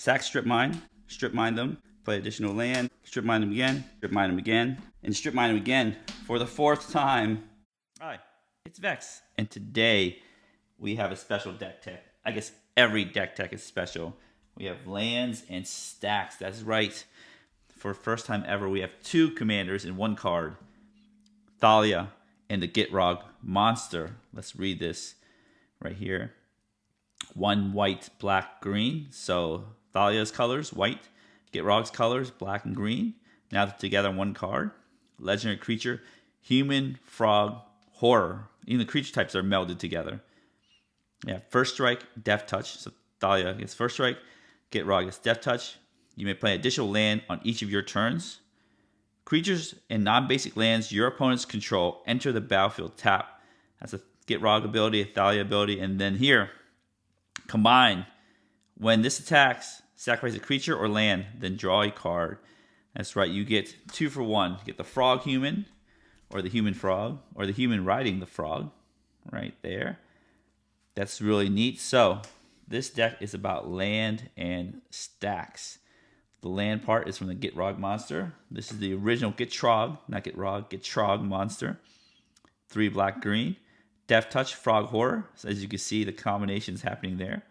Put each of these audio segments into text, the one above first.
Sack strip mine them, play additional land, strip mine them again, and strip mine them again for the 4th time. Hi, it's Vex, and today we have a special deck tech. I guess every deck tech is special. We have lands and stacks. That's right. For the first time ever, we have 2 commanders in 1 card. Thalia and the Gitrog Monster. Let's read this right here. 1 white, black, green. So Thalia's colors, white. Gitrog's colors, black and green. Now together in 1 card. Legendary creature, human, frog, horror. Even the creature types are melded together. Yeah, first strike, death touch. So Thalia gets first strike. Gitrog gets death touch. You may play additional land on each of your turns. Creatures and non-basic lands your opponents control enter the battlefield tap. That's a Gitrog ability, a Thalia ability, and then here, combine. When this attacks, sacrifice a creature or land, then draw a card. That's right, you get 2 for 1. You get the frog human, or the human frog, or the human riding the frog, right there. That's really neat. So this deck is about land and stacks. The land part is from the Gitrog Monster. This is the original Gitrog, not Gitrog, Gitrog Monster. 3 black, green. Death Touch, Frog Horror. So as you can see, the combinations happening there.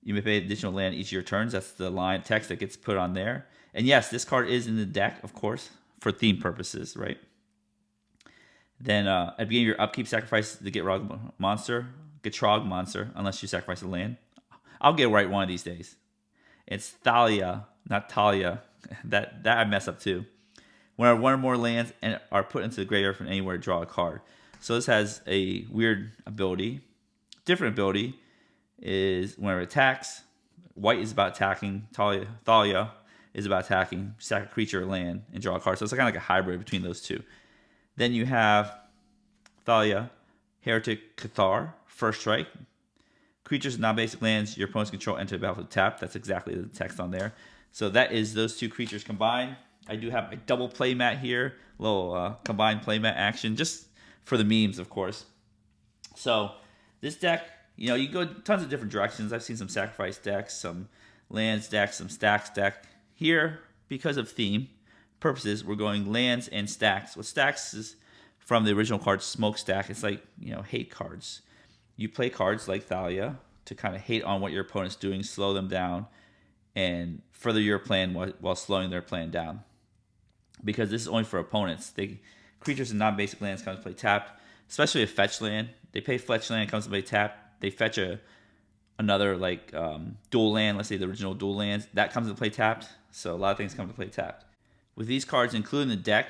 You may pay additional land each of your turns. That's the line text that gets put on there. And yes, this card is in the deck, of course, for theme purposes, right? Then at the beginning of your upkeep, sacrifice the Gitrog Monster, unless you sacrifice a land. I'll get it right one of these days. It's Thalia, not Thalia. That I mess up too. Whenever 1 or more lands and are put into the graveyard from anywhere, draw a card. So this has a weird ability. Different ability is whenever it attacks, white is about attacking, Thalia is about attacking, sack a creature or land and draw a card. So it's kind of like a hybrid between those two. Then you have Thalia, Heretic Cathar, first strike. Creatures and non-basic lands your opponent's control enter the battlefield tap. That's exactly the text on there. So that is those 2 creatures combined. I do have my double play mat here, a little combined play mat action, just for the memes, of course. So this deck, you know, you go tons of different directions. I've seen some sacrifice decks, some lands decks, some stacks deck. Here, because of theme purposes, we're going lands and stacks. What stacks is from the original card Smokestack. It's like, you know, hate cards. You play cards like Thalia to kind of hate on what your opponent's doing, slow them down, and further your plan while slowing their plan down. Because this is only for opponents. Creatures and non-basic lands come to play tapped, especially a fetch land. They pay fetch land, comes to play tapped. They fetch another like dual land, let's say the original dual lands, that comes to play tapped. So a lot of things come to play tapped. With these cards included in the deck,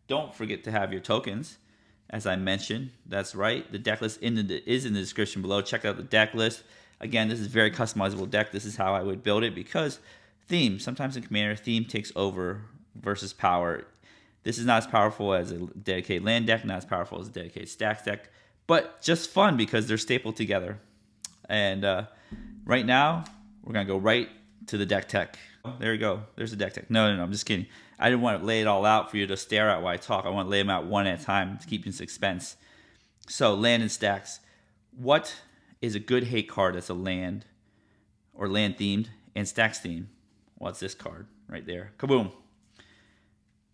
don't forget to have your tokens. As I mentioned, that's right. The deck list is in the description below. Check out the deck list. Again, this is a very customizable deck. This is how I would build it because theme, sometimes in Commander, theme takes over versus power. This is not as powerful as a dedicated land deck, not as powerful as a dedicated stacks deck, but just fun because they're stapled together. And right now, we're going to go right to the deck tech. There you go. There's the deck tech. No, I'm just kidding. I didn't want to lay it all out for you to stare at while I talk. I want to lay them out one at a time to keep in suspense. So, land and stacks. What is a good hate card that's a land or land themed and stacks themed? Well, it's this card right there. Kaboom.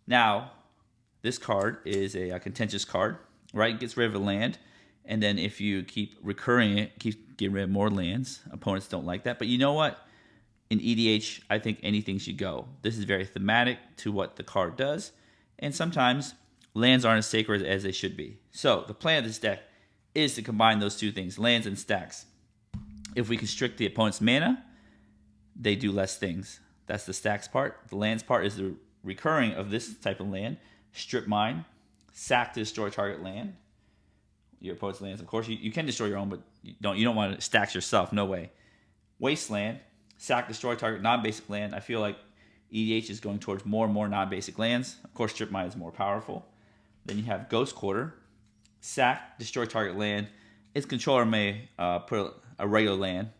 Now, this card is a contentious card, right? It gets rid of a land. And then if you keep recurring it, keep getting rid of more lands. Opponents don't like that. But you know what? In EDH, I think anything should go. This is very thematic to what the card does. And sometimes lands aren't as sacred as they should be. So the plan of this deck is to combine those 2 things, lands and stacks. If we constrict the opponent's mana, they do less things. That's the stacks part. The lands part is the recurring of this type of land. Strip mine, sack to destroy target land. Your opponent's lands, of course, you can destroy your own, but you don't want to stacks yourself. No way. Wasteland. Sack, destroy target non-basic land. I feel like EDH is going towards more and more non-basic lands. Of course, Strip Mine is more powerful. Then you have Ghost Quarter. Sack, destroy target land. Its controller may put a regular land,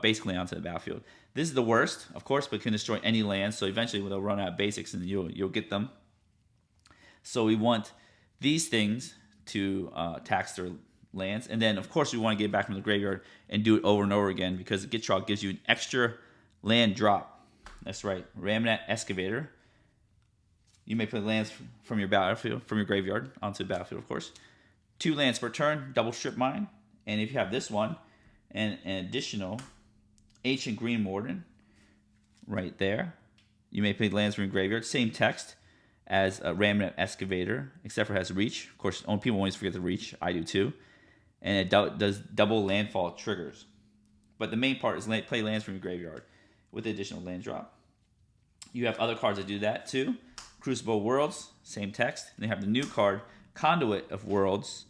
basic land onto the battlefield. This is the worst, of course, but can destroy any land. So eventually they'll run out of basics and you'll get them. So we want these things to tax their lands. And then, of course, we want to get back from the graveyard and do it over and over again because Gitrog gives you an extra Land drop. That's right. Remnant Excavator. You may play lands from your battlefield, from your graveyard onto the battlefield, of course. 2 lands per turn, double strip mine. And if you have this one, and an additional Ancient Green Warden right there, you may play lands from your graveyard. Same text as a Remnant Excavator, except for it has reach. Of course, people always forget the reach. I do too. And it does double landfall triggers. But the main part is play lands from your graveyard with the additional land drop. You have other cards that do that too. Crucible Worlds, same text. And they have the new card, Conduit of Worlds.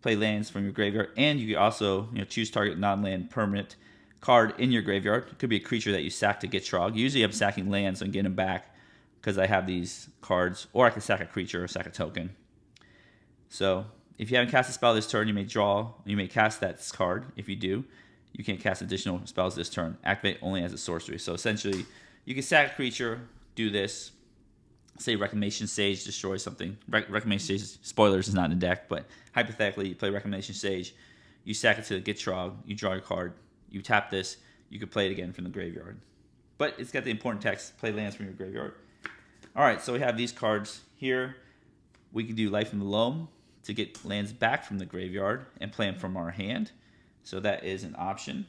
Play lands from your graveyard. And you can also choose target non-land permanent card in your graveyard. It could be a creature that you sack to Gitrog. Usually I'm sacking lands and getting them back because I have these cards. Or I can sack a creature or sack a token. So if you haven't cast a spell this turn, you may cast that card. If you do, you can't cast additional spells this turn. Activate only as a sorcery. So essentially, you can sack a creature, do this. Say Reclamation Sage destroys something. Reclamation Sage, spoilers, is not in the deck, but hypothetically, you play Reclamation Sage, you sack it to the Gitrog, you draw your card, you tap this, you could play it again from the graveyard. But it's got the important text, play lands from your graveyard. Alright, so we have these cards here. We can do Life in the Loam to get lands back from the graveyard and play them from our hand. So that is an option.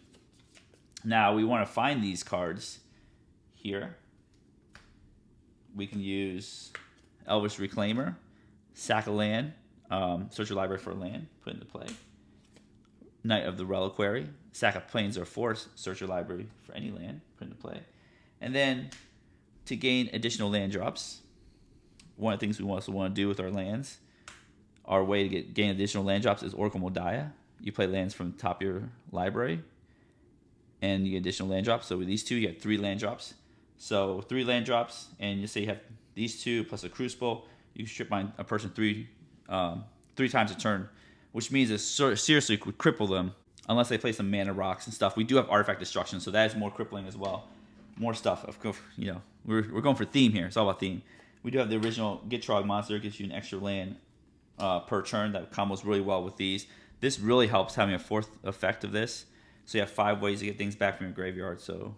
Now we want to find these cards here. We can use Elvish Reclaimer, sack a land, search your library for a land, put into play. Knight of the Reliquary, sack a plains or forest, search your library for any land, put into play. And then to gain additional land drops, one of the things we also want to do with our lands, our way to gain additional land drops is Oracle Modia. You play lands from the top of your library, and you get additional land drops. So with these two, you get 3 land drops. So 3 land drops, and you say you have these 2 plus a Crucible. You strip mine a person 3 times a turn, which means it seriously could cripple them unless they play some mana rocks and stuff. We do have Artifact Destruction, so that is more crippling as well. More stuff. Of course, we're going for theme here. It's all about theme. We do have the original Gitrog Monster. It gives you an extra land per turn. That combos really well with these. This really helps having a 4th effect of this. So you have 5 ways to get things back from your graveyard. So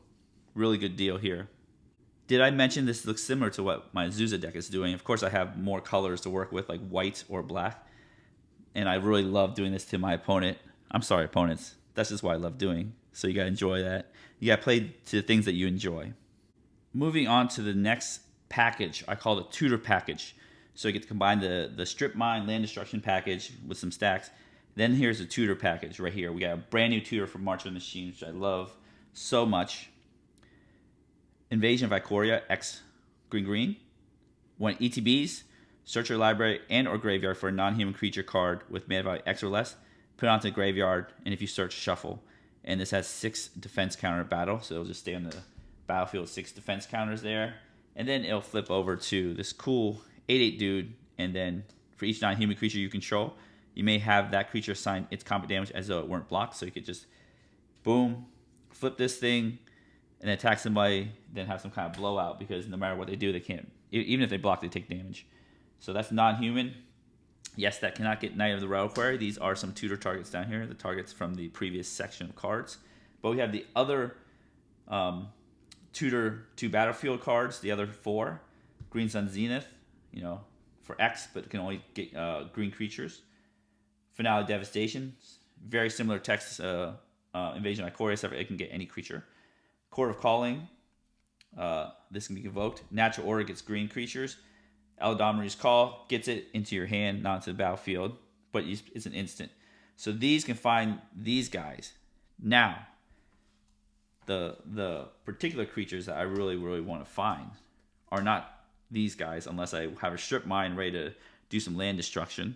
really good deal here. Did I mention this looks similar to what my Azusa deck is doing? Of course, I have more colors to work with, like white or black. And I really love doing this to my opponent. I'm sorry, opponents. That's just what I love doing. So you got to enjoy that. You got to play to the things that you enjoy. Moving on to the next package, I call it Tutor package. So you get to combine the Strip Mine Land Destruction package with some stacks. Then here's the Tutor package right here. We got a brand new Tutor from March of the Machine, which I love so much. Invasion of Ikoria, X green. 1 ETBs, search your library and or graveyard for a non-human creature card with mana value X or less. Put it onto the graveyard, and if you search, shuffle. And this has 6 defense counter battle, so it'll just stay on the battlefield, 6 defense counters there. And then it'll flip over to this cool 8/8 dude, and then for each non-human creature you control, you may have that creature assign its combat damage as though it weren't blocked. So you could just, boom, flip this thing, and attack somebody, then have some kind of blowout, because no matter what they do, they can't, even if they block, they take damage. So that's non-human. Yes, that cannot get Knight of the Reliquary. These are some Tutor targets down here, the targets from the previous section of cards. But we have the other Tutor 2 battlefield cards, the other 4. Green Sun Zenith, for X, but can only get green creatures. Finale Devastation, very similar text, Invasion of Ikoria, except it can get any creature. Court of Calling, this can be invoked. Natural Order gets green creatures. Eldamri's Call gets it into your hand, not into the battlefield, but it's an instant. So these can find these guys. Now, the particular creatures that I really, really want to find are not these guys, unless I have a Strip Mine ready to do some land destruction.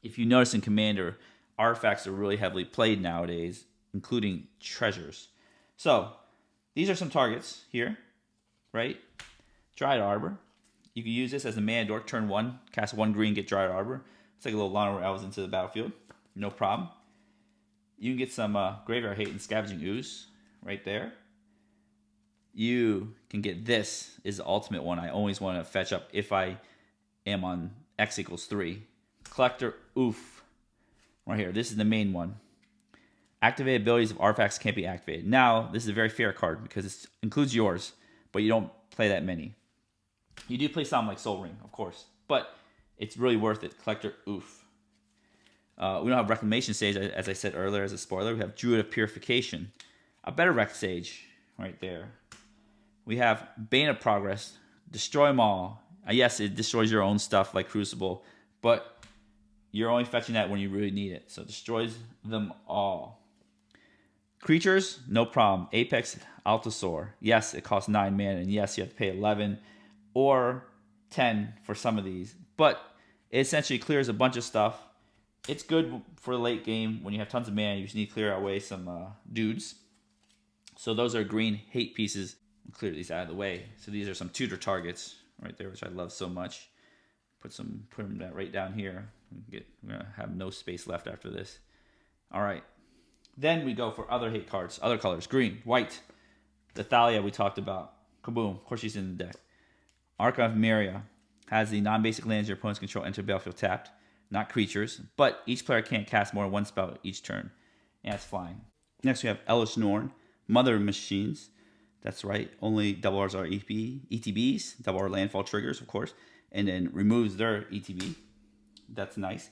If you notice in Commander, artifacts are really heavily played nowadays, including treasures. So, these are some targets here, right? Dryad Arbor. You can use this as a mana dork, turn 1, cast 1 green, get Dryad Arbor. It's like a little Lionel Elves into the battlefield. No problem. You can get some Graveyard Hate and Scavenging Ooze right there. You can get this, is the ultimate one I always want to fetch up if I am on X equals 3. Collector Oof. Right here. This is the main one. Activated abilities of artifacts can't be activated. Now, this is a very fair card because it includes yours, but you don't play that many. You do play some like Soul Ring, of course, but it's really worth it. Collector, oof. We don't have Reclamation Sage, as I said earlier as a spoiler. We have Druid of Purification. A better Rec Sage right there. We have Bane of Progress. Destroy them all. Yes, it destroys your own stuff like Crucible, but you're only fetching that when you really need it. So it destroys them all. Creatures, no problem. Apex Altosaur. Yes, it costs 9 mana, and yes, you have to pay 11 or 10 for some of these. But it essentially clears a bunch of stuff. It's good for the late game when you have tons of mana. You just need to clear away some dudes. So those are green hate pieces. I'll clear these out of the way. So these are some Tutor targets right there, which I love so much. Put them right down here. We're gonna have no space left after this. All right. Then we go for other hate cards, other colors. Green, white. The Thalia we talked about. Kaboom. Of course she's in the deck. Archive of Myria has the non-basic lands your opponents control enter the battlefield tapped. Not creatures, but each player can't cast more than one spell each turn. And that's fine. Next we have Elish Norn, Mother of Machines. That's right, only double R's are ETBs, double R landfall triggers, of course, and then removes their ETB. That's nice.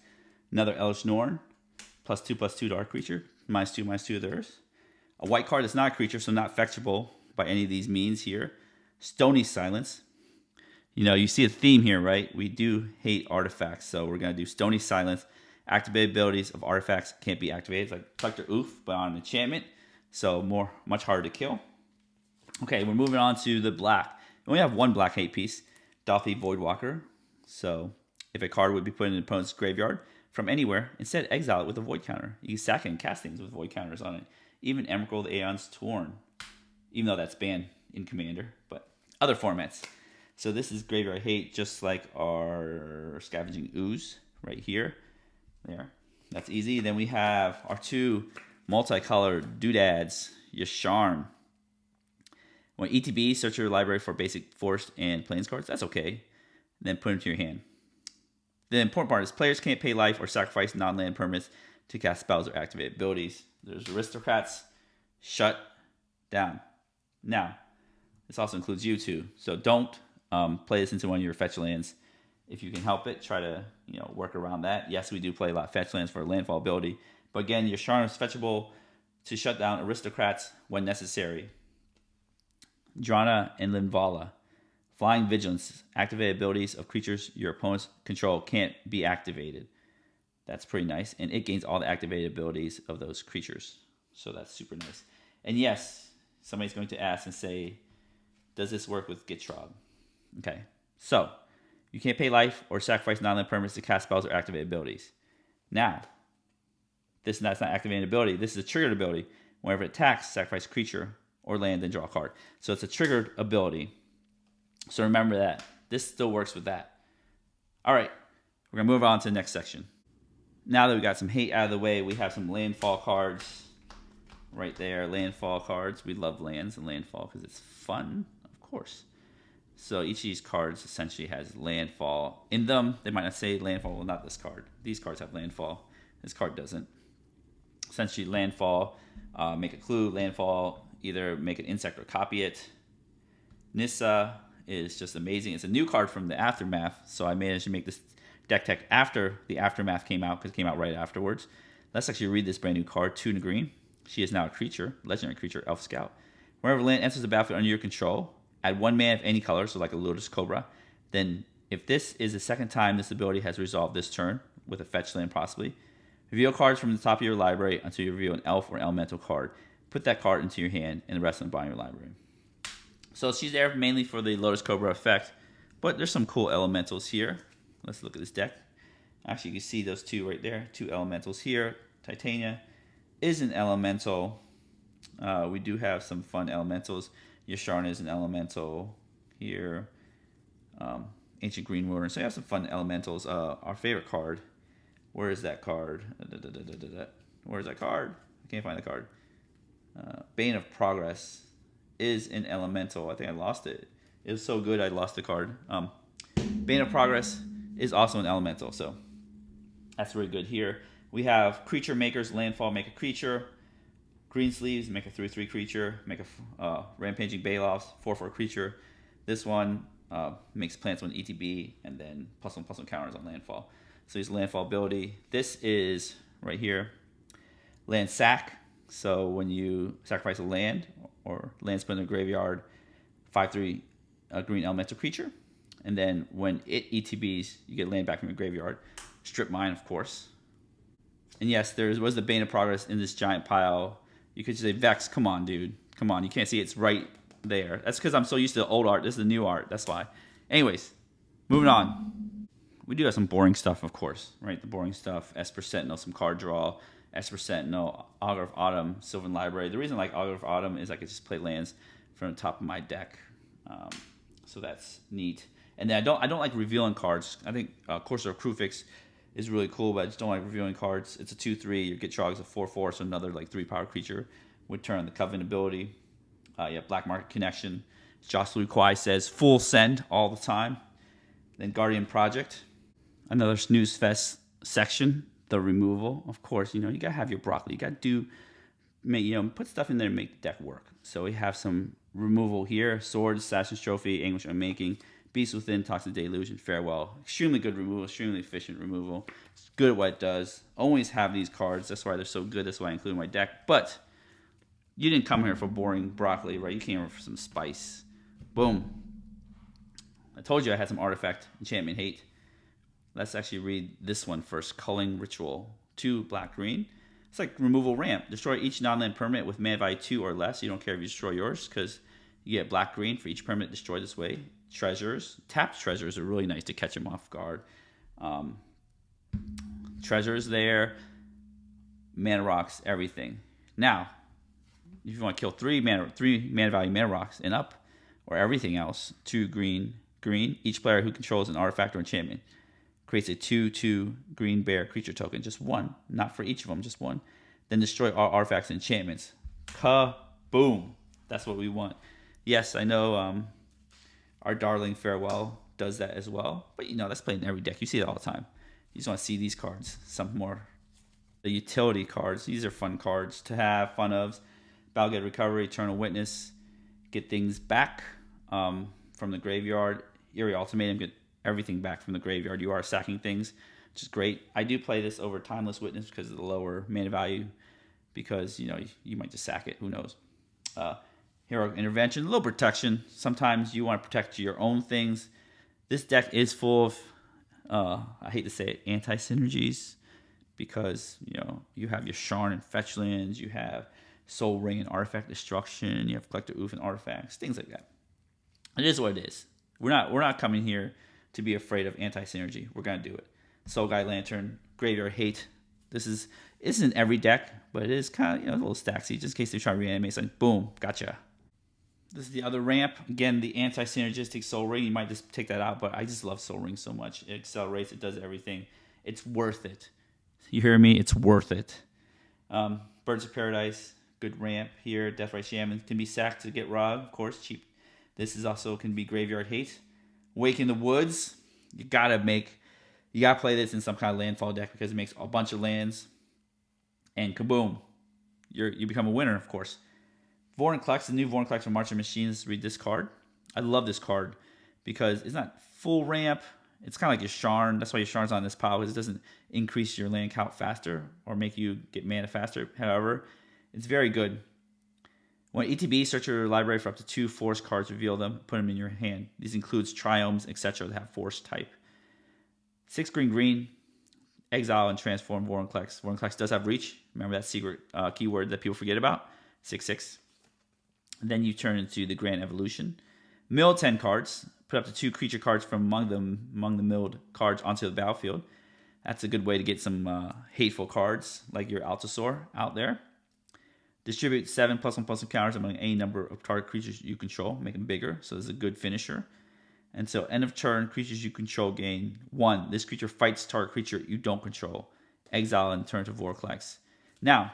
Another Elish Norn, +2/+2 to our creature, -2/-2 to theirs. A white card that's not a creature, so not fetchable by any of these means here. Stony Silence. You know, you see a theme here, right? We do hate artifacts, so we're going to do Stony Silence. Activated abilities of artifacts can't be activated. It's like Collector Oof, but on an enchantment, so much harder to kill. Okay, we're moving on to the black. We only have one black hate piece, Dolphy Voidwalker. So if a card would be put in an opponent's graveyard from anywhere, instead exile it with a void counter. You can sack it and cast things with void counters on it. Even Emerald Aeon's Torn, even though that's banned in Commander, but other formats. So this is graveyard hate, just like our Scavenging Ooze right here. There, that's easy. Then we have our two multicolored doodads, Yasharn. When ETB, search your library for basic forest and plains cards. That's okay. Then put them to your hand. The important part is players can't pay life or sacrifice non-land permanents to cast spells or activate abilities. There's Aristocrats. Shut down. Now, this also includes you too. So don't play this into one of your fetch lands. If you can help it, try to work around that. Yes, we do play a lot of fetch lands for landfall ability. But again, your Yasharn is fetchable to shut down Aristocrats when necessary. Drana and Linvala. Flying Vigilance. Activated abilities of creatures your opponent's control can't be activated. That's pretty nice. And it gains all the activated abilities of those creatures. So that's super nice. And yes, somebody's going to ask and say, does this work with Gitrog? Okay. So, you can't pay life or sacrifice non-land permanents to cast spells or activate abilities. Now, that's not activating ability. This is a triggered ability. Whenever it attacks, sacrifice a creature or land, then draw a card. So it's a triggered ability. So remember that. This still works with that. All right, we're going to move on to the next section. Now that we got some hate out of the way, we have some landfall cards right there. Landfall cards. We love lands and landfall because it's fun, of course. So each of these cards essentially has landfall in them. They might not say landfall. Well, not this card. These cards have landfall. This card doesn't. Essentially, landfall, make a clue. Landfall, either make an insect or copy it. Nissa is just amazing. It's a new card from the Aftermath, so I managed to make this deck tech after the Aftermath came out, because it came out right afterwards. Let's actually read this brand new card, 2 in green. She is now a creature, legendary creature, Elf Scout. Whenever land enters the battlefield under your control, add 1 mana of any color, so like a Lotus Cobra. Then, if this is the second time this ability has resolved this turn, with a fetch land possibly, reveal cards from the top of your library until you reveal an elf or elemental card. Put that card into your hand and the rest on the bottom of your library. So she's there mainly for the Lotus Cobra effect, but there's some cool elementals here. Let's look at this deck. Actually, you can see those two right there, 2 elementals here. Titania is an elemental. We do have some fun elementals. Yasharn is an elemental here. Ancient Green Warden. So you have some fun elementals. Our favorite card. Where is that card? Where is that card? I can't find the card. Bane of Progress is an elemental. I think I lost it. It was so good I lost the card. Bane of Progress is also an elemental, so that's really good here. We have creature makers, landfall, make a creature. Green Sleeves, make a 3/3 creature. Make a Rampaging Baloths, 4/4 creature. This one makes plants on ETB, and then +1/+1 counters on landfall. So use landfall ability. This is right here, land sack. So when you sacrifice a land or land split in the graveyard, 5/3 green elemental creature, and then when it ETBs, you get land back from your graveyard. Strip mine, of course. And yes, there was the Bane of Progress in this giant pile. You could just say, Vex, come on, dude. Come on, you can't see it's right there. That's because I'm so used to the old art. This is the new art, that's why. Anyways, moving on. We do have some boring stuff, of course, right? The boring stuff, Esper Sentinel, some card draw, Esper Sentinel, Augur of Autumn, Sylvan Library. The reason I like Augur of Autumn is I could just play lands from the top of my deck. So that's neat. And then I don't like revealing cards. I think Courser of Krufix is really cool, but I just don't like revealing cards. It's a 2/3. Your Gitrog is a 4/4, so another like 3-power creature would turn on the Covenant ability. You have Black Market Connection. Jocelyn Kwai says full send all the time. Then Guardian Project, another snooze fest section. The removal, of course. You gotta have your broccoli. You gotta put stuff in there and make the deck work. So we have some removal here: Swords, Assassin's Trophy, Anguish Unmaking, Beast Within, Toxic Deluge, and Farewell. Extremely good removal, extremely efficient removal. It's good at what it does. Always have these cards. That's why they're so good. That's why I include in my deck. But you didn't come here for boring broccoli, right? You came here for some spice. Boom. I told you I had some artifact enchantment hate. Let's actually read this one first. Culling Ritual. 2 black-green. It's like removal ramp. Destroy each non-land permanent with mana value 2 or less. You don't care if you destroy yours because you get black-green for each permanent destroyed this way. Treasures. Tapped treasures are really nice to catch them off guard. Treasures there. Mana rocks, everything. Now, if you want to kill 3 mana value mana rocks and up, or everything else, 2 green. Each player who controls an artifact or enchantment creates a 2/2 green bear creature token, just 1, not for each of them, just 1. Then destroy all artifacts and enchantments. Kaboom! That's what we want. Yes, I know our darling Farewell does that as well, but that's played in every deck. You see it all the time. You just want to see these cards. Some more. The utility cards. These are fun cards to have fun of. Balgate Recovery, Eternal Witness, get things back from the graveyard. Eerie Ultimatum, get everything back from the graveyard. You are sacking things, which is great. I do play this over Timeless Witness because of the lower mana value, because you might just sack it. Who knows? Heroic Intervention, a little protection. Sometimes you want to protect your own things. This deck is full of, I hate to say it, anti-synergies, because you have your Sharn and fetch lands, you have Soul Ring and Artifact Destruction, you have Collector Oof and artifacts, things like that. It is what it is. We're not coming here to be afraid of anti-synergy. We're gonna do it. Soul Guide Lantern, Graveyard Hate. This isn't every deck, but it is kind of a little stacksy, just in case they try to reanimate something. Boom, gotcha. This is the other ramp. Again, the anti-synergistic Soul Ring. You might just take that out, but I just love Soul Ring so much. It accelerates. It does everything. It's worth it. You hear me? It's worth it. Birds of Paradise. Good ramp here. Deathrite Shaman can be sacked to get Rog, of course, cheap. This is also can be Graveyard Hate. Wake in the Woods. You gotta play this in some kind of landfall deck because it makes a bunch of lands. And kaboom, you become a winner, of course. Vorinclex, the new Vorinclex from March of Machines. Read this card. I love this card because it's not full ramp. It's kind of like your Sharn. That's why your Sharn's on this pile, because it doesn't increase your land count faster or make you get mana faster. However, it's very good. When ETB, search your library for up to 2 force cards, reveal them, put them in your hand. These includes Triomes, etc. that have force type. 6 green, exile and transform Vorinclex. Vorinclex does have reach. Remember that secret keyword that people forget about? 6/6. And then you turn into the Grand Evolution. Mill 10 cards. Put up to 2 creature cards from among the milled cards onto the battlefield. That's a good way to get some hateful cards like your Altasaur out there. Distribute 7 +1/+1 counters among any number of target creatures you control. Make them bigger, so this is a good finisher. And so end of turn, creatures you control gain 1. This creature fights target creature you don't control. Exile and turn to Vorinclex. Now,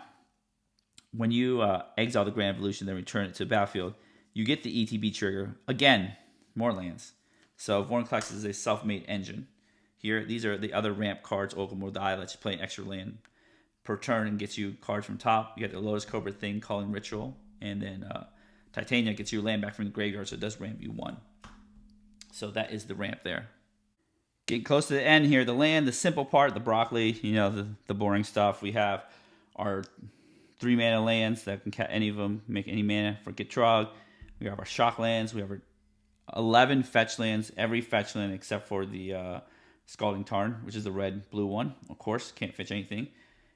when you exile the Grand Evolution, then return it to the battlefield, you get the ETB trigger. Again, more lands. So Vorinclex is a self-made engine. Here, these are the other ramp cards, Oracle Mordai, lets you play an extra land. per turn and gets you cards from top. You got the Lotus Cobra thing, Calling Ritual, and then Titania gets your land back from the graveyard, so it does ramp you 1. So that is the ramp there. Getting close to the end here, the land, the simple part, the broccoli, you know, the boring stuff. We have our 3 mana lands that can any of them, make any mana for Gitrog. We have our shock lands. We have our 11 fetch lands, every fetch land except for the Scalding Tarn, which is the red-blue one. Of course, can't fetch anything.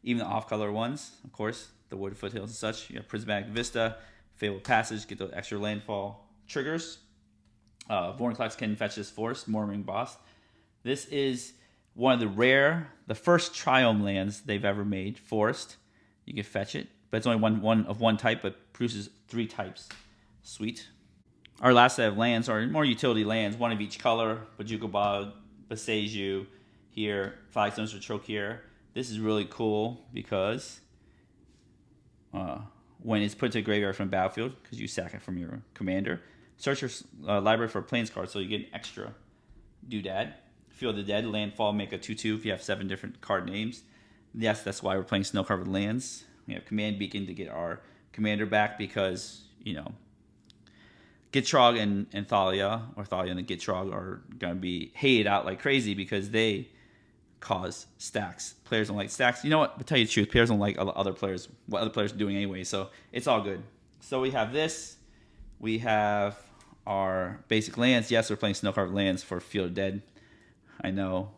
Even the off-color ones, of course, the Wood Foothills and such. You have Prismatic Vista, Fabled Passage, get those extra landfall triggers. Vorinclex can fetch this Forest, Morning Boss. This is one of the first Triome lands they've ever made, Forest. You can fetch it, but it's only one of one type, but produces 3 types. Sweet. Our last set of lands are more utility lands, 1 of each color. Bojuka Bog, Boseiju here, Flagstones for Trocare. This is really cool because when it's put to a graveyard from battlefield, because you sack it from your commander, search your library for a Plains card so you get an extra doodad. Field of the Dead, Landfall, make a 2/2 if you have 7 different card names. Yes, that's why we're playing Snow-Covered Lands. We have Command Beacon to get our commander back because, you know, Gitrog and Thalia, or Thalia and the Gitrog, are going to be hated out like crazy because they cause stacks. Players don't like stacks. You know what? To tell you the truth, players don't like other players, what other players are doing anyway, so it's all good. So we have this. We have our basic lands. Yes, we're playing Snow-Covered Lands for Field of Dead. I know,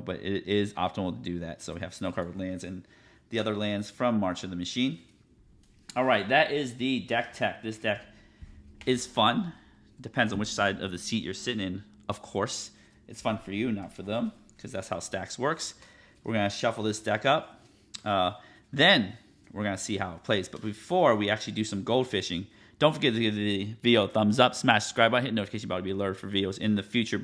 but it is optimal to do that. So we have Snow-Covered Lands and the other lands from March of the Machine. All right, that is the deck tech. This deck is fun. Depends on which side of the seat you're sitting in, of course. It's fun for you, not for them, because that's how Stax works. We're going to shuffle this deck up. Then we're going to see how it plays. But before we actually do some gold fishing, don't forget to give the video a thumbs up, smash subscribe button, hit notification bell to be alerted for videos in the future.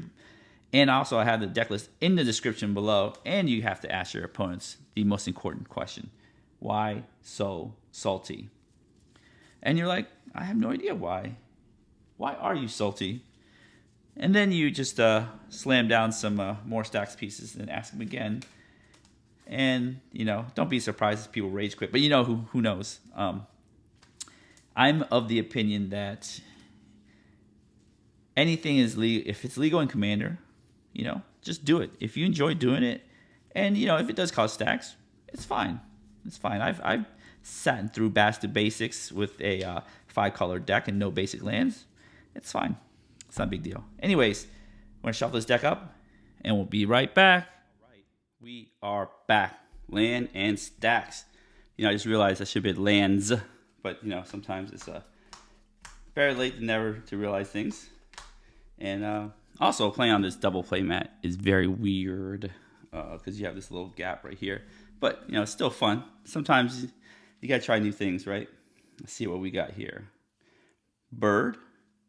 And also, I have the deck list in the description below. And you have to ask your opponents the most important question. Why so salty? And you're like, I have no idea why. Why are you salty? And then you just slam down some more Stax pieces and ask them again. And, you know, don't be surprised if people rage quit. But you know who knows. I'm of the opinion that anything is legal. If it's legal in Commander, you know, just do it. If you enjoy doing it, and, you know, if it does cause stacks, it's fine. It's fine. I've sat through Bastard Basics with a 5-color deck and no basic lands. It's fine. It's not a big deal. Anyways, we're going to shuffle this deck up, and we'll be right back. All right. We are back. Land and stacks. You know, I just realized I should be lands, but, you know, sometimes it's better late than never to realize things. And also, playing on this double play mat is very weird because you have this little gap right here. But, you know, it's still fun. Sometimes you got to try new things, right? Let's see what we got here. Bird,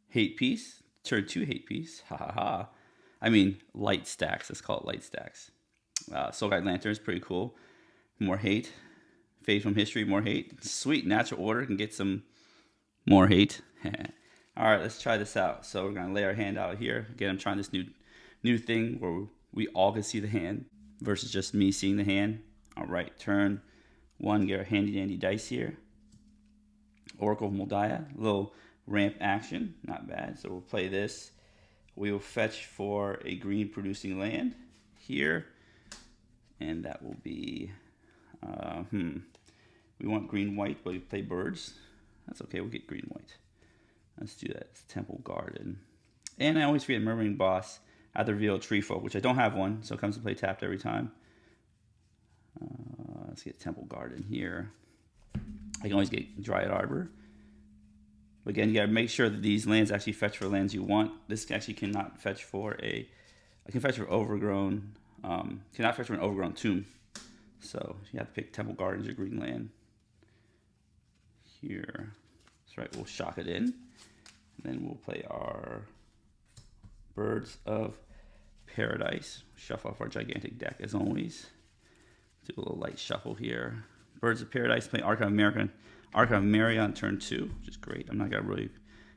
hate piece, turn 2 hate piece. Ha ha ha. I mean, light stacks. Let's call it light stacks. Soul Guide Lantern is pretty cool. More hate. Fade from History, more hate. Sweet, Natural Order can get some more hate. All right, let's try this out. So we're going to lay our hand out here. Again, I'm trying this new thing where we all can see the hand versus just me seeing the hand. All right, turn 1, get our handy-dandy dice here. Oracle of Moldiah, little ramp action, not bad. So we'll play this. We will fetch for a green producing land here. And that will be, we want green-white, but we play birds. That's okay, we'll get green-white. Let's do that. It's Temple Garden. And I always forget Murmuring Boss. I have to reveal a Tree Folk, which I don't have one, so it comes to play tapped every time. Let's get Temple Garden here. I can always get Dryad Arbor. But again, you gotta make sure that these lands actually fetch for lands you want. This actually cannot fetch for I can fetch for Overgrown, cannot fetch for an Overgrown Tomb. So you have to pick Temple Gardens or green land. Here. That's right, we'll shock it in. Then we'll play our Birds of Paradise. Shuffle off our gigantic deck as always. Do a little light shuffle here. Birds of Paradise, play Archive of Mary on turn 2, which is great. I'm not going to really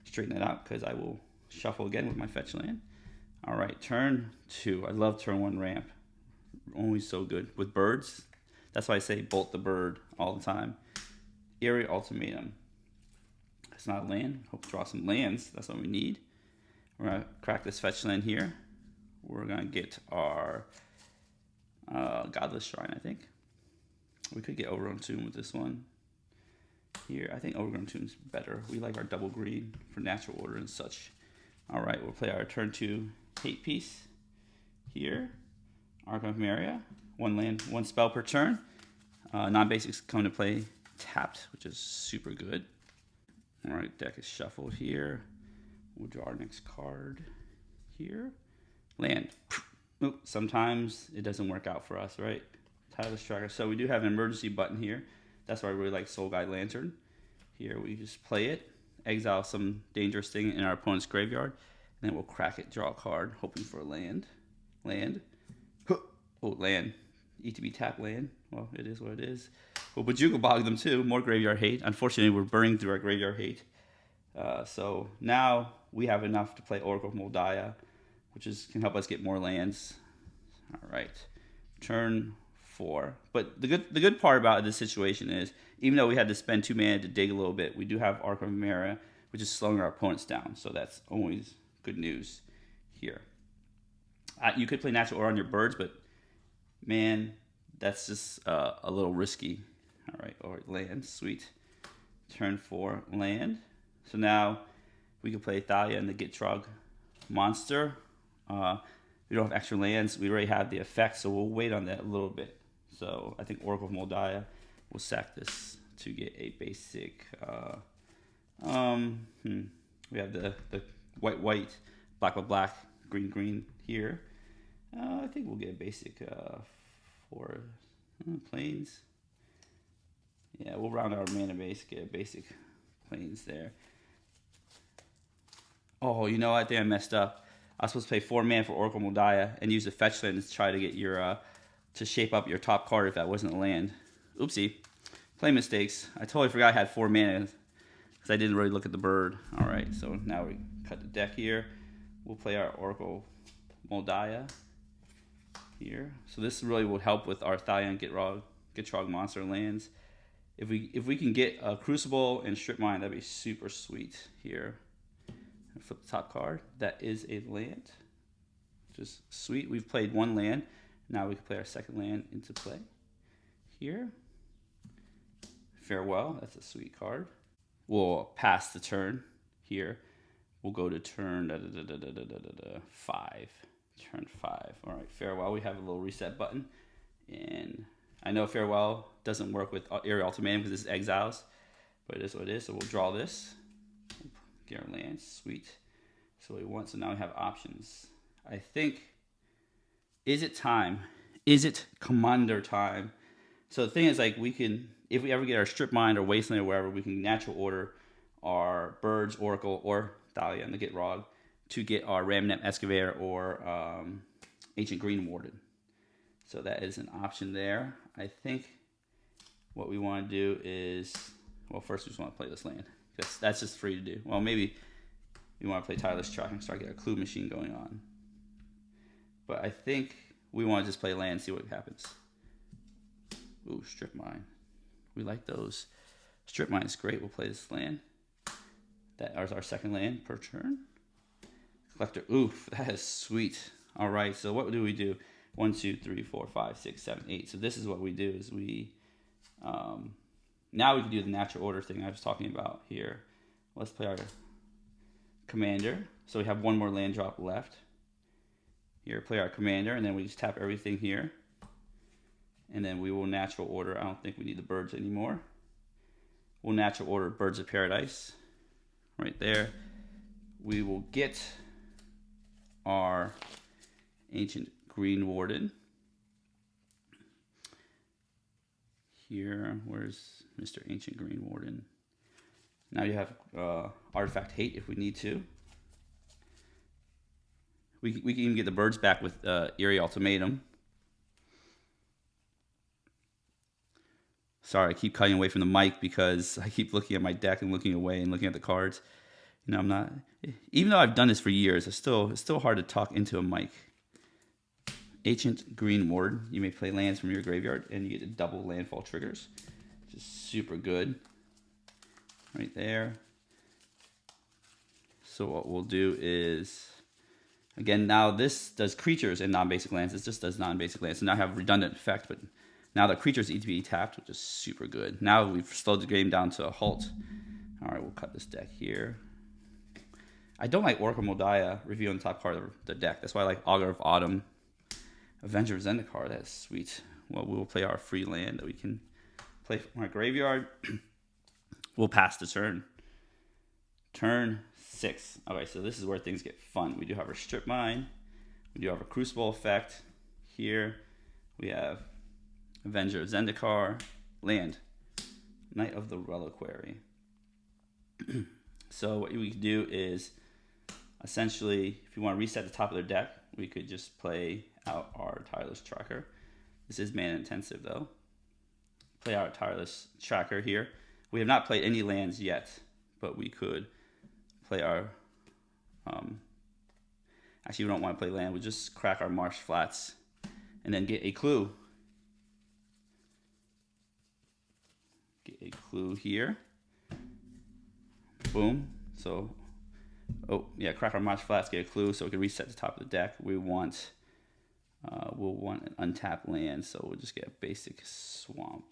straighten that out because I will shuffle again with my fetch land. All right, turn 2. I love turn 1 ramp. Always so good. With birds, That's why I say bolt the bird all the time. Eerie Ultimatum. It's not a land. Hope to draw some lands. That's what we need. We're going to crack this fetch land here. We're going to get our Godless Shrine, I think. We could get Overgrown Tomb with this one. Here, I think Overgrown Tomb's better. We like our double green for natural order and such. All right, we'll play our turn 2 hate piece here. Arc of Maria. 1 land, 1 spell per turn. Non-basics come to play tapped, which is super good. All right, deck is shuffled here. We'll draw our next card here. Land. Oop, sometimes it doesn't work out for us, right? Tireless Tracker. So we do have an emergency button here. That's why I really like Soul Guide Lantern. Here we just play it, exile some dangerous thing in our opponent's graveyard, and then we'll crack it, draw a card, hoping for a land. Land. Oh, land. ETB tap land. Well, it is what it is. We'll Bajuga Bog them too. More graveyard hate. Unfortunately, we're burning through our graveyard hate. So now we have enough to play Oracle of Moldiah, which can help us get more lands. All right. Turn 4. But the good part about this situation is, even though we had to spend 2 mana to dig a little bit, we do have Arc of Mara, which is slowing our opponents down. So that's always good news here. You could play Natural Order on your birds, but man, that's just a little risky. All right, land, sweet. Turn 4, land. So now we can play Thalia and the Gitrog Monster. We don't have extra lands. We already have the effect, so we'll wait on that a little bit. So I think Oracle of Moldiah will sack this to get a basic. We have the white, black, green here. I think we'll get a basic 4 planes. Yeah, we'll round our mana base, get a basic planes there. Oh, you know what? I think I messed up. I was supposed to pay 4 mana for Oracle Moldiah and use the fetch land to try to get your to shape up your top card if that wasn't a land. Oopsie. Play mistakes. I totally forgot I had 4 mana because I didn't really look at the bird. All right, so now we cut the deck here. We'll play our Oracle Moldiah here. So this really will help with our Thalia and Gitrog Monster lands. If we can get a Crucible and Strip Mine, that'd be super sweet here. Flip the top card. That is a land. Just sweet. We've played 1 land. Now we can play our second land into play. Here. Farewell. That's a sweet card. We'll pass the turn here. We'll go to turn 5. Turn 5. All right, Farewell. We have a little reset button. And I know Farewell doesn't work with Eerie Ultimatum because it's exiles. But it is what it is. So we'll draw this. Get our land, sweet. So we want. So now we have options. I think. Is it time? Is it Commander time? So the thing is, like, we can, if we ever get our Strip Mine or Wasteland or wherever, we can natural order our birds, Oracle, or Thalia and the Gitrog to get our Ramnet Excavator or Ancient Green Warden. So that is an option there. I think what we want to do is, well, first we just want to play this land. That's just free to do. Well, maybe we want to play Tireless Tracker and start getting a clue machine going on. But I think we want to just play land and see what happens. Ooh, Strip Mine. We like those. Strip Mine is great. We'll play this land. That is our second land per turn. Collector. Oof, that is sweet. All right, so what do we do? 1, 2, 3, 4, 5, 6, 7, 8. So this is what we do is we... now we can do the natural order thing I was talking about here. Let's play our commander. So we have 1 more land drop left. Here, play our commander, and then we just tap everything here. And then we will natural order. I don't think we need the birds anymore. We'll natural order Birds of Paradise. Right there. We will get our Ancient Green Warden. Here, where's Mr. Ancient Green Warden? Now you have Artifact Hate if we need to. We can even get the birds back with Eerie Ultimatum. Sorry, I keep cutting away from the mic because I keep looking at my deck and looking away and looking at the cards. You know, I'm not, even though I've done this for years, it's still hard to talk into a mic Ancient Green Ward. You may play lands from your graveyard, and you get to double landfall triggers. Just super good. Right there. So what we'll do is, again, now this does creatures and non-basic lands. This just does non-basic lands. So now I have redundant effect, but now the creatures need to be tapped, which is super good. Now we've slowed the game down to a halt. All right, we'll cut this deck here. I don't like Oracle Moldiah reveal on the top card of the deck. That's why I like Augur of Autumn. Avenger of Zendikar, that's sweet. Well, we will play our free land that we can play from our graveyard. We'll pass the turn. Turn 6. Okay, so this is where things get fun. We do have our Strip Mine. We do have a Crucible effect. Here we have Avenger of Zendikar. Land. Knight of the Reliquary. So what we can do is, essentially, if you want to reset the top of their deck, we could just play out our Tireless Tracker. This is mana intensive though. Play our Tireless Tracker here. We have not played any lands yet, but we could play our... actually, we don't want to play land. We'll just crack our Marsh Flats and then get a clue. Get a clue here. Boom. So, oh yeah, crack our Marsh Flats, get a clue, so we can reset the top of the deck. We'll want an untapped land, so we'll just get a basic swamp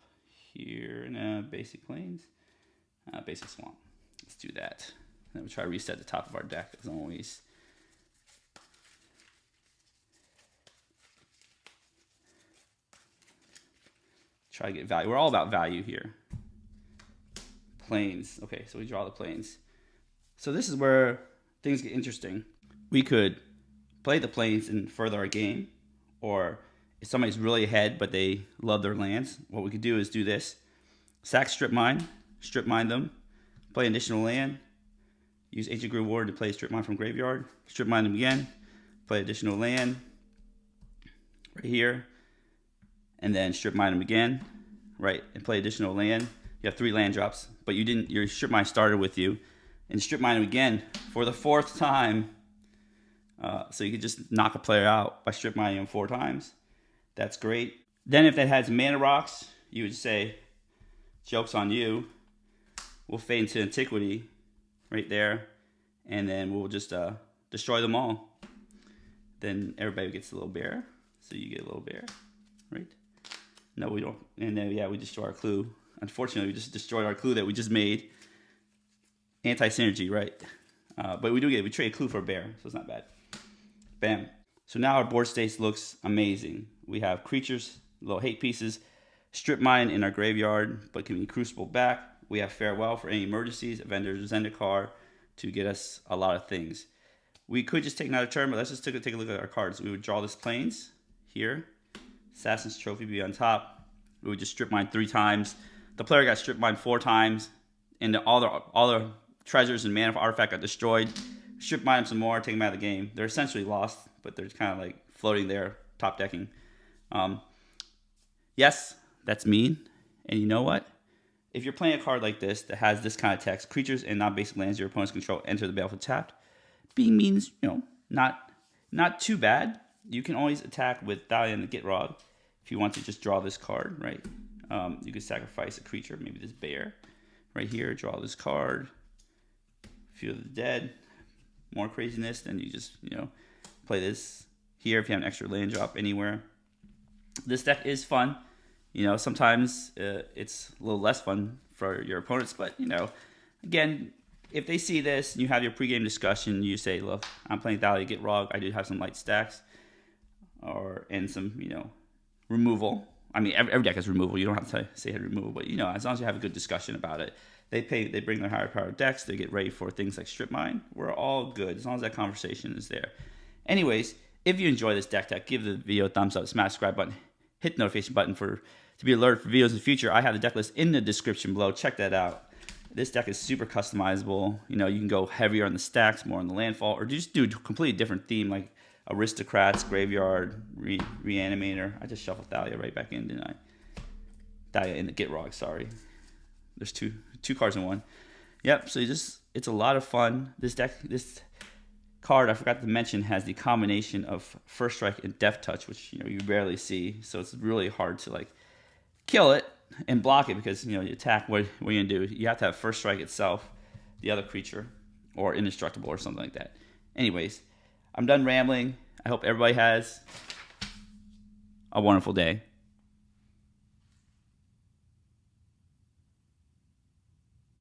here and a basic plains, basic swamp. Let's do that. And then we'll try to reset the top of our deck as always. Try to get value. We're all about value here. Plains. Okay, so we draw the plains. So this is where things get interesting. We could play the plains and further our game, or if somebody's really ahead but they love their lands, what we could do is do this. Sack strip mine them, play an additional land, use Ancient Green Ward to play strip mine from graveyard, strip mine them again, play additional land right here, and then strip mine them again, right, and play additional land. You have 3 land drops, but you didn't. Your strip mine started with you, and strip mine again for the 4th time. So you could just knock a player out by strip mining him 4 times. That's great. Then if that has mana rocks, you would say, "Joke's on you." We'll fade into Antiquity right there, and then we'll just destroy them all. Then everybody gets a little bear, so you get a little bear, right? No, we don't. And then yeah, we destroy our clue. Unfortunately, we just destroyed our clue that we just made. Anti-synergy, right? But we trade a clue for a bear, so it's not bad. Bam. So now our board state looks amazing. We have creatures, little hate pieces, strip mine in our graveyard, but can be Crucible back. We have Farewell for any emergencies, Avenger of Zendikar to get us a lot of things. We could just take another turn, but let's just take a look at our cards. We would draw this plains here. Assassin's Trophy be on top. We would just strip mine 3 times. The player got strip mine 4 times, and all the treasures and mana for artifact got destroyed. Strip mine them some more, take them out of the game. They're essentially lost, but they're kind of like floating there, top decking. Yes, that's mean. And you know what? If you're playing a card like this that has this kind of text, creatures and non-basic lands your opponents control enter the battlefield tapped, being means, not too bad. You can always attack with Thalia and Gitrog if you want to just draw this card, right? You could sacrifice a creature, maybe this bear right here, draw this card, Field of the Dead, more craziness, then you just, play this here if you have an extra land drop anywhere. This deck is fun. Sometimes it's a little less fun for your opponents, but, again, if they see this and you have your pregame discussion, you say, look, I'm playing Thalia, Gitrog, I do have some light stacks, and some, removal. I mean, every deck has removal. You don't have to say removal, but, as long as you have a good discussion about it, they bring their higher power decks, they get ready for things like Strip Mine. We're all good as long as that conversation is there. Anyways, if you enjoy this deck tech, give the video a thumbs up, smash the subscribe button, hit the notification button to be alerted for videos in the future. I have the deck list in the description below. Check that out. This deck is super customizable. You can go heavier on the stacks, more on the landfall, or just do a completely different theme like Aristocrats, Graveyard, Reanimator. I just shuffled Thalia right back in, didn't I? Thalia in the Gitrog, sorry. There's two cards in one. Yep, so it's a lot of fun. This card I forgot to mention has the combination of First Strike and Death Touch, which you rarely see. So it's really hard to like kill it and block it because you attack. What are you gonna do? You have to have First Strike itself, the other creature, or indestructible or something like that. Anyways, I'm done rambling. I hope everybody has a wonderful day.